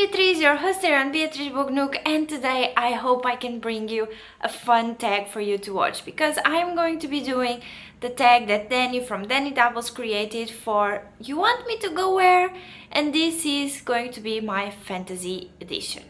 Beatriz, your host here on Beatriz Book Nook, and today I hope I can bring you a fun tag for you to watch because I'm going to be doing the tag that Danny from Danny Doubles created for You Want Me to Go Where? And this is going to be my fantasy edition.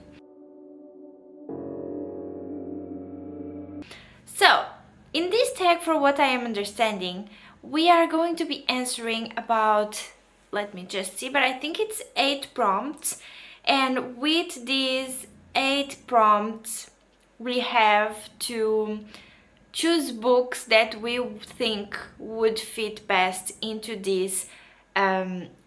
So, in this tag, for what I am understanding, we are going to be answering about, let me just see, but I think it's 8 prompts. And with these 8 prompts, we have to choose books that we think would fit best into these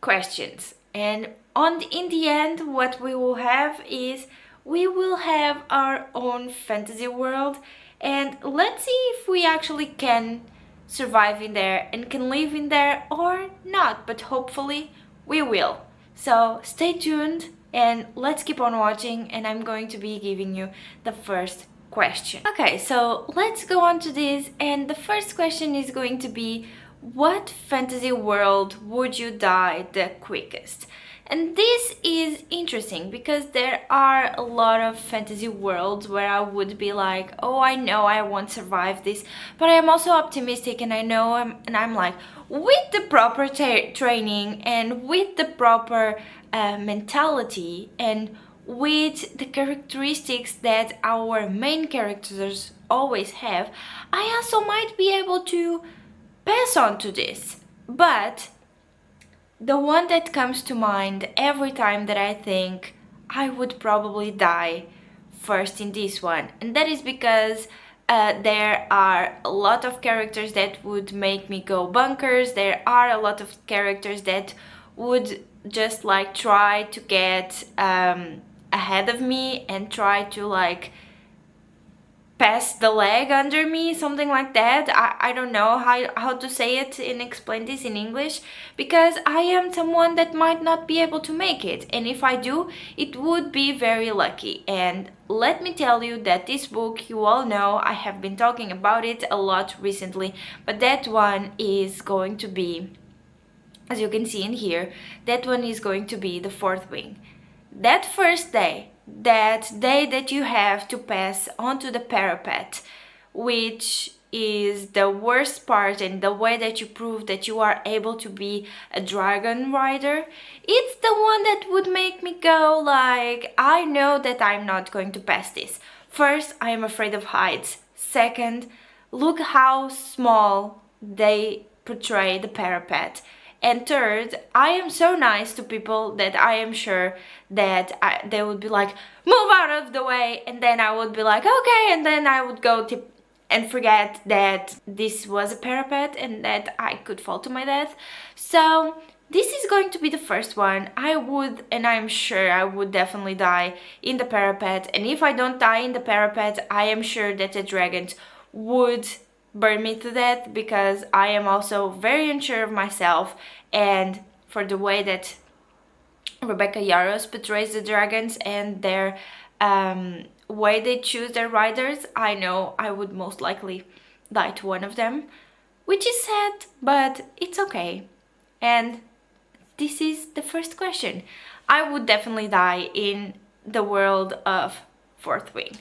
questions. And in the end, what we will have is we will have our own fantasy world, and let's see if we actually can survive in there and can live in there or not, but hopefully we will. So stay tuned and let's keep on watching, and I'm going to be giving you the first question. Okay, so let's go on to this, and the first question is going to be, what fantasy world would you die the quickest? And this is interesting because there are a lot of fantasy worlds where I would be like, oh, I know I won't survive this, but I am also optimistic, and I know I'm like, with the proper training and with the proper mentality and with the characteristics that our main characters always have, I also might be able to pass on to this. But the one that comes to mind every time that I think I would probably die first in this one, and that is because there are a lot of characters that would make me go bonkers. There are a lot of characters that would just like try to get ahead of me and try to like pass the leg under me, something like that. I don't know how to say it and explain this in English, because I am someone that might not be able to make it, and if I do, it would be very lucky. And let me tell you that this book, you all know, I have been talking about it a lot recently, but that one is going to be, as you can see in here, that one is going to be the fourth wing. That first day, that day that you have to pass onto the parapet, which is the worst part and the way that you prove that you are able to be a dragon rider, it's the one that would make me go like, I know that I'm not going to pass this. First, I am afraid of heights. Second, look how small they portray the parapet. And third, I am so nice to people that I am sure that they would be like, move out of the way, and then I would be like, okay, and then I would go and forget that this was a parapet and that I could fall to my death. So this is going to be the first one. I'm sure I would definitely die in the parapet, and if I don't die in the parapet, I am sure that the dragons would burn me to death, because I am also very unsure of myself, and for the way that Rebecca Yarros portrays the dragons and their way they choose their riders, I know I would most likely die to one of them, which is sad, but it's okay. And this is the first question. I would definitely die in the world of Fourth Wing.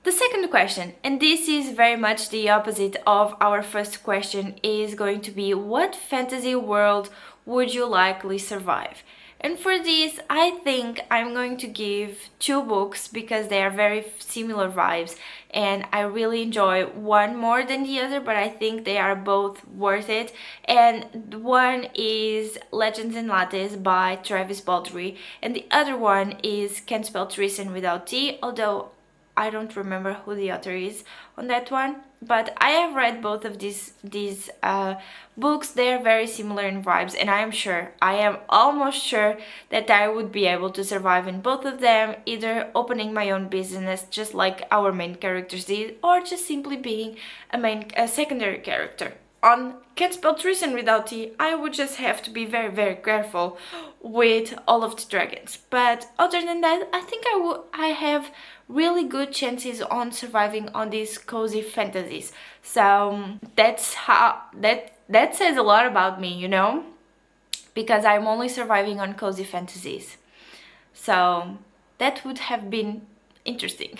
The second question, and this is very much the opposite of our first question, is going to be, what fantasy world would you likely survive? And for this, I think I'm going to give 2 books because they are very similar vibes, and I really enjoy one more than the other, but I think they are both worth it. And one is Legends and Lattes by Travis Baldree, and the other one is Can't Spell Treason Without T, although I don't remember who the author is on that one, but I have read both of these books. They're very similar in vibes, and I am almost sure that I would be able to survive in both of them, either opening my own business just like our main characters did, or just simply being a secondary character. On Can't Spell Treason Without T, I would just have to be very, very careful with all of the dragons. But other than that, I think I have really good chances on surviving on these cozy fantasies. So that's how that says a lot about me, you know, because I'm only surviving on cozy fantasies. So That would have been interesting.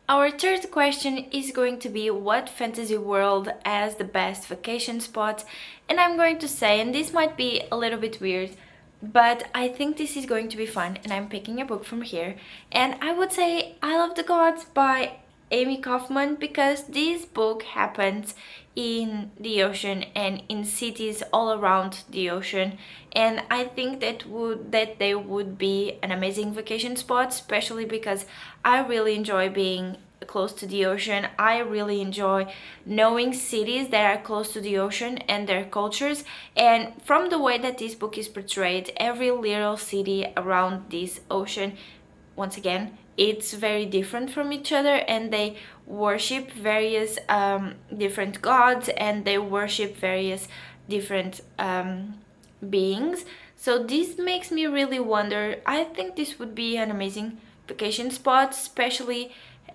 Our third question is going to be what fantasy world has the best vacation spot? And I'm going to say, and this might be a little bit weird, but I think this is going to be fun, and I'm picking a book from here. And I would say Isle of the Gods by Amy Kaufman, because this book happens in the ocean and in cities all around the ocean, and I think that they would be an amazing vacation spot, especially because I really enjoy being close to the ocean. I really enjoy knowing cities that are close to the ocean and their cultures, and from the way that this book is portrayed, every little city around this ocean, once again, it's very different from each other, and they worship various different gods, and they worship various different beings. So this makes me really wonder. I think this would be an amazing vacation spot, especially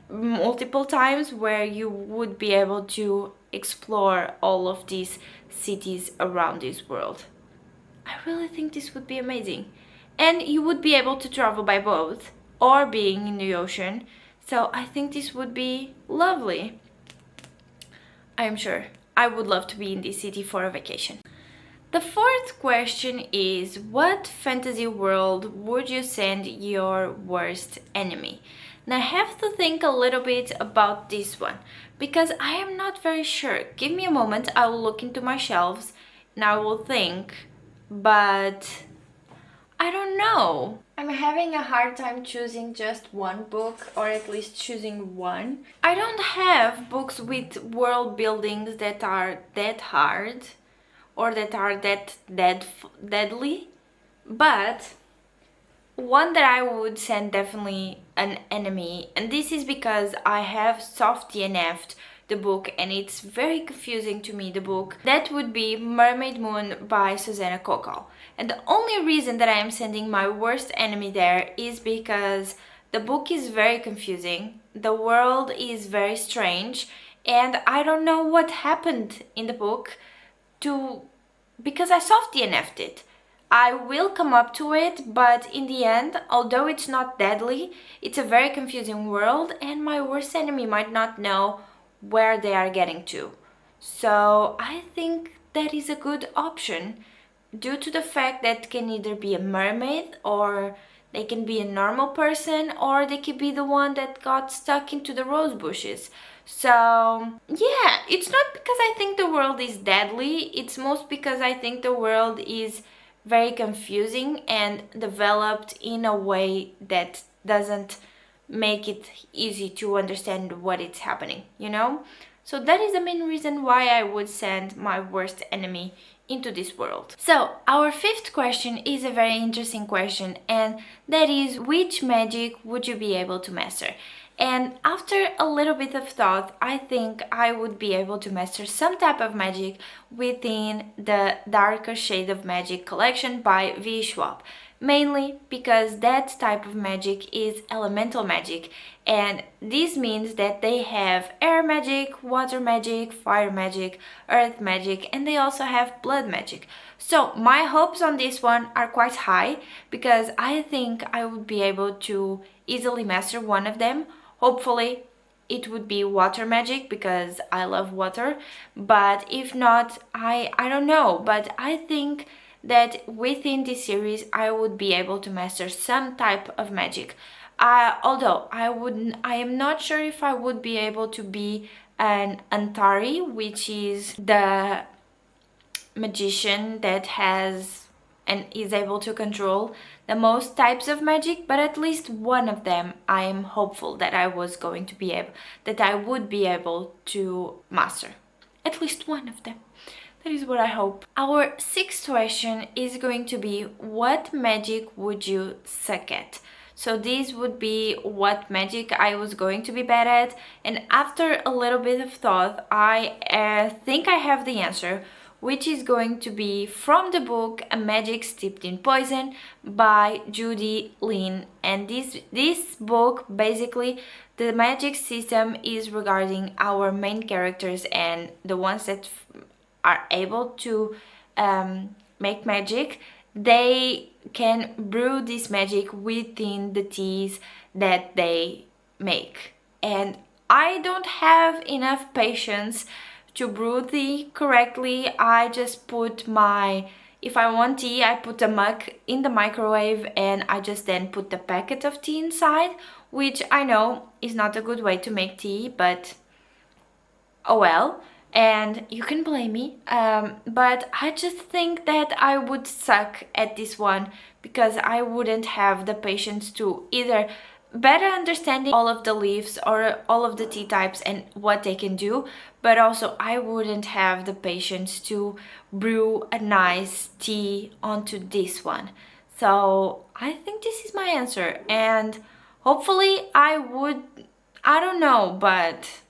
multiple times, where you would be able to explore all of these cities around this world. I really think this would be amazing. And you would be able to travel by boat or being in the ocean. So I think this would be lovely. I'm sure I would love to be in this city for a vacation. The fourth question is, what fantasy world would you send your worst enemy? Now I have to think a little bit about this one, because I am not very sure. Give me a moment, I will look into my shelves and I will think, but I don't know. I'm having a hard time choosing just one book, or at least choosing one. I don't have books with world buildings that are that hard or that are that deadly, but one that I would send definitely an enemy, and this is because I have soft DNF'd the book and it's very confusing to me, the book, that would be Mermaid Moon by Susanna Kokal. And the only reason that I am sending my worst enemy there is because the book is very confusing, the world is very strange, and I don't know what happened in the book because I soft DNF'd it. I will come up to it, but in the end, although it's not deadly, it's a very confusing world, and my worst enemy might not know where they are getting to. So I think that is a good option, due to the fact that can either be a mermaid, or they can be a normal person, or they could be the one that got stuck into the rose bushes. So yeah, it's not because I think the world is deadly, it's most because I think the world is very confusing and developed in a way that doesn't make it easy to understand what is happening, you know? So that is the main reason why I would send my worst enemy into this world. So our fifth question is a very interesting question, and that is, which magic would you be able to master? And after a little bit of thought, I think I would be able to master some type of magic within the Darker Shade of Magic collection by V. Schwab. Mainly because that type of magic is elemental magic, and this means that they have air magic, water magic, fire magic, earth magic, and they also have blood magic. So my hopes on this one are quite high, because I think I would be able to easily master one of them. Hopefully it would be water magic, because I love water, but if not, I don't know, but I think that within this series I would be able to master some type of magic. Although I am not sure if I would be able to be an Antari, which is the magician that has and is able to control the most types of magic, but at least one of them I am hopeful that I would be able to master. At least one of them. That is what I hope. Our sixth question is going to be, what magic would you suck at? So this would be what magic I was going to be bad at, and after a little bit of thought, I think I have the answer, which is going to be from the book A Magic Steeped in Poison by Judy Lin. And this book, basically, the magic system is regarding our main characters and the ones that are able to make magic. they can brew this magic within the teas that they make. And I don't have enough patience to brew tea correctly. I just put my, if I want tea, I put a mug in the microwave and I just then put the packet of tea inside, which I know is not a good way to make tea, but oh well. And you can blame me, but I just think that I would suck at this one because I wouldn't have the patience to either better understanding all of the leaves or all of the tea types and what they can do, but also I wouldn't have the patience to brew a nice tea onto this one. So I think this is my answer, and hopefully I don't know, but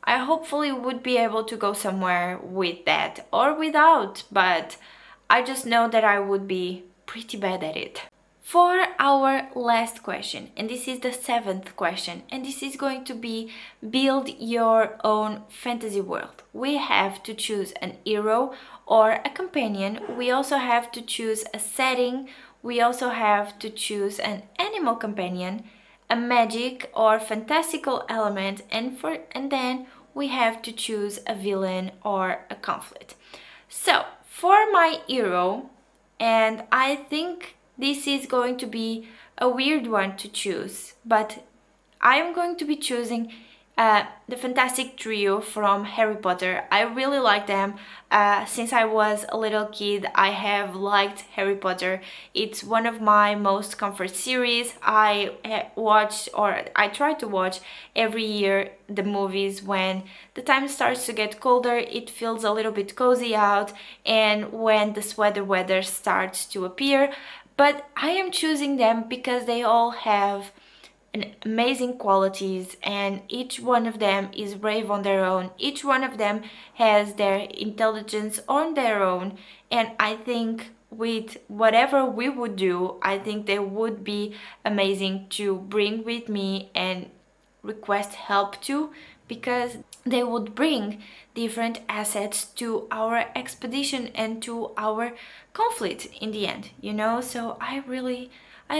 I hopefully would be able to go somewhere with that or without, but I just know that I would be pretty bad at it. For our last question, and this is the 7th question, and this is going to be build your own fantasy world. We have to choose an hero or a companion. We also have to choose a setting. We also have to choose an animal companion, a magic or fantastical element, and then we have to choose a villain or a conflict. So for my hero, and I think this is going to be a weird one to choose, but I'm going to be choosing the Fantastic Trio from Harry Potter. I really like them. Since I was a little kid, I have liked Harry Potter. It's one of my most comfort series. I watched, or I try to watch every year, the movies when the time starts to get colder. It feels a little bit cozy out, and when the sweater weather starts to appear. But I am choosing them because they all have amazing qualities, and each one of them is brave on their own. Each one of them has their intelligence on their own, and I think with whatever we would do, I think they would be amazing to bring with me and request help to, because they would bring different assets to our expedition and to our conflict in the end, you know. So I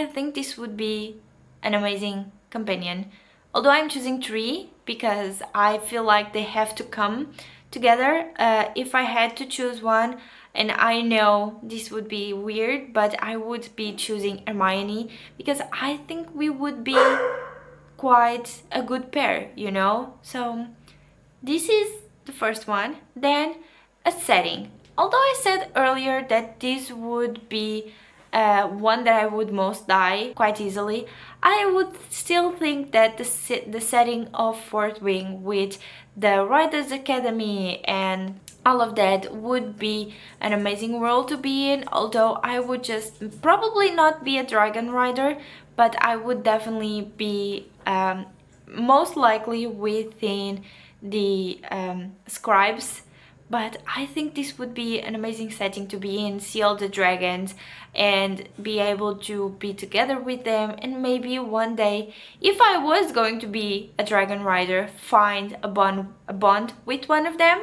think this would be an amazing companion. Although I'm choosing 3 because I feel like they have to come together. If I had to choose one, and I know this would be weird, but I would be choosing Hermione because I think we would be quite a good pair, you know? So this is the first one. Then a setting. Although I said earlier that this would be one that I would most die quite easily, I would still think that the setting of Fort Wing with the Riders Academy and all of that would be an amazing world to be in. Although I would just probably not be a dragon rider, but I would definitely be most likely within the scribes. But I think this would be an amazing setting to be in, see all the dragons and be able to be together with them, and maybe one day, if I was going to be a dragon rider, find a bond with one of them.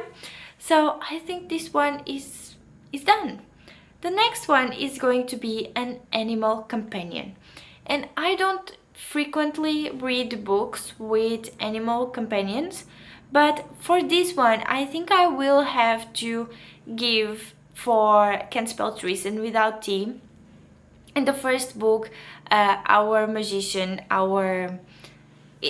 So I think this one is done. The next one is going to be an animal companion. And I don't frequently read books with animal companions, but for this one, I think I will have to give for Can't Spell Trees and Without Tea. In the first book, our magician,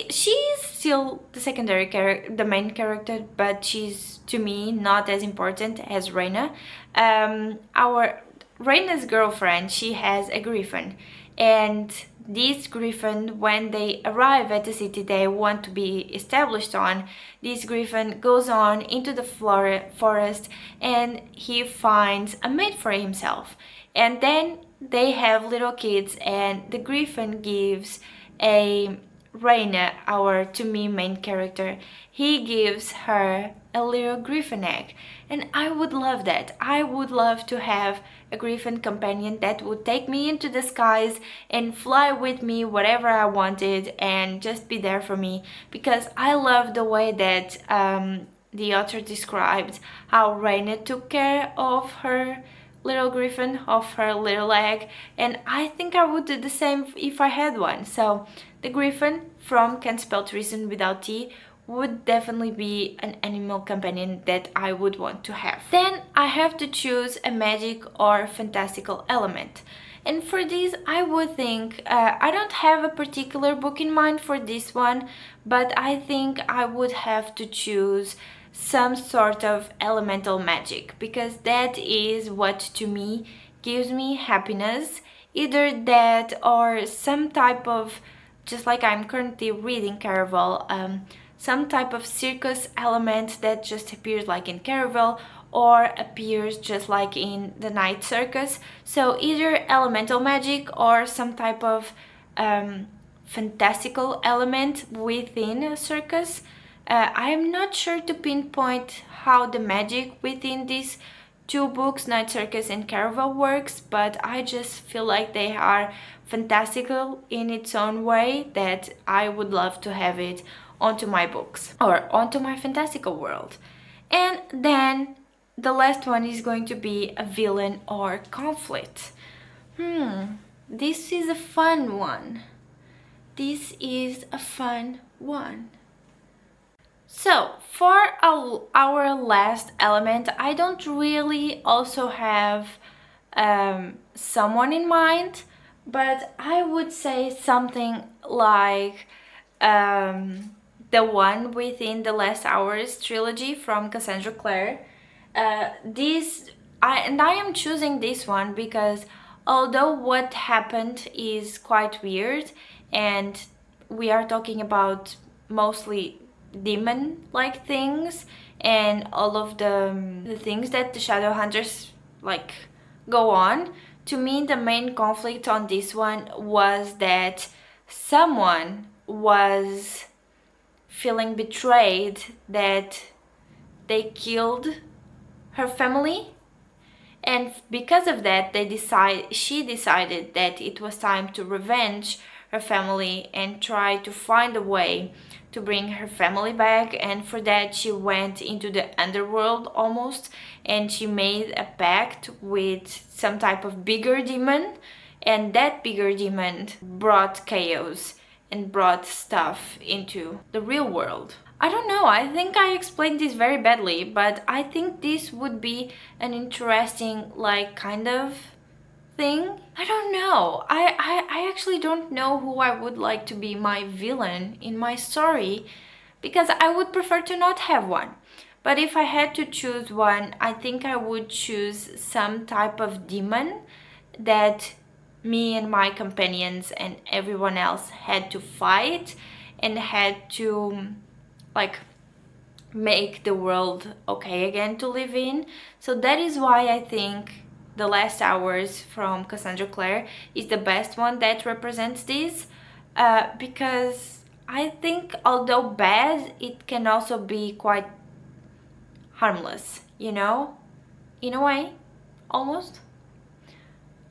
she's still the secondary character, the main character, but she's, to me, not as important as Reina. Our Reina's girlfriend, she has a griffin, and this griffin, when they arrive at the city they want to be established on, this griffin goes on into the forest and he finds a mate for himself. And then they have little kids, and the griffin gives a Reina, our, to me, main character, he gives her a little griffin egg. And I would love that. I would love to have a griffin companion that would take me into the skies and fly with me wherever I wanted and just be there for me, because I love the way that the author described how Reina took care of her little griffin off her little egg, and I think I would do the same if I had one. So the griffin from Can't Spell Treason Without T would definitely be an animal companion that I would want to have. Then I have to choose a magic or fantastical element. And for this, I would think, I don't have a particular book in mind for this one, but I think I would have to choose some sort of elemental magic, because that is what to me gives me happiness. Either that or some type of, just like I'm currently reading Caraval, some type of circus element that just appears like in Caraval or appears just like in the night circus. So either elemental magic or some type of fantastical element within a circus. I'm not sure to pinpoint how the magic within these two books, Night Circus and Caraval, works, but I just feel like they are fantastical in its own way, that I would love to have it onto my books or onto my fantastical world. And then the last one is going to be a villain or conflict. This is a fun one. This is a fun one. So for our last element, I don't really also have someone in mind, but I would say something like the one within the Last Hours trilogy from Cassandra Clare. I am choosing this one because although what happened is quite weird, and we are talking about mostly demon-like things and all of the things that the shadow hunters like go on, to me the main conflict on this one was that someone was feeling betrayed, that they killed her family, and because of that she decided that it was time to revenge her family and try to find a way to bring her family back. And for that she went into the underworld almost, and she made a pact with some type of bigger demon, and that bigger demon brought chaos and brought stuff into the real world. I don't know, I think I explained this very badly, but I think this would be an interesting like kind of thing. I don't know. I actually don't know who I would like to be my villain in my story, because I would prefer to not have one. But if I had to choose one, I think I would choose some type of demon that me and my companions and everyone else had to fight and had to like make the world okay again to live in. So that is why I think The Last Hours from Cassandra Clare is the best one that represents this, because I think although bad, it can also be quite harmless, you know, in a way, almost.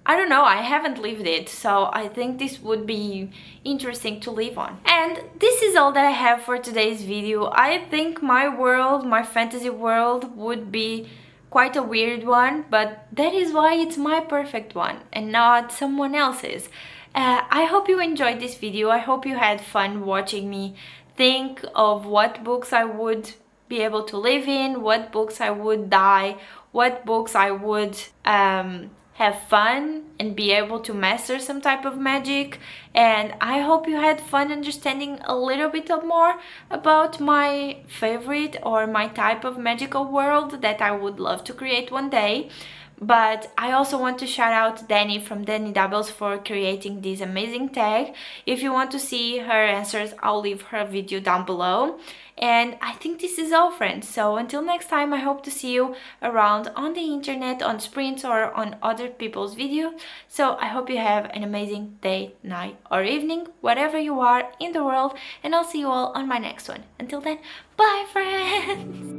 I don't know, I haven't lived it, so I think this would be interesting to live on. And this is all that I have for today's video. I think my world, my fantasy world, would be quite a weird one, but that is why it's my perfect one and not someone else's. I hope you enjoyed this video. I hope you had fun watching me think of what books I would be able to live in, what books I would die, what books I would have fun and be able to master some type of magic. And I hope you had fun understanding a little bit more about my favorite or my type of magical world that I would love to create one day. But I also want to shout out Danny from Danny Doubles for creating this amazing tag. If you want to see her answers, I'll leave her video down below. And I think this is all, friends. So until next time, I hope to see you around on the internet, on sprints or on other people's videos. So I hope you have an amazing day, night or evening, wherever you are in the world. And I'll see you all on my next one. Until then, bye, friends!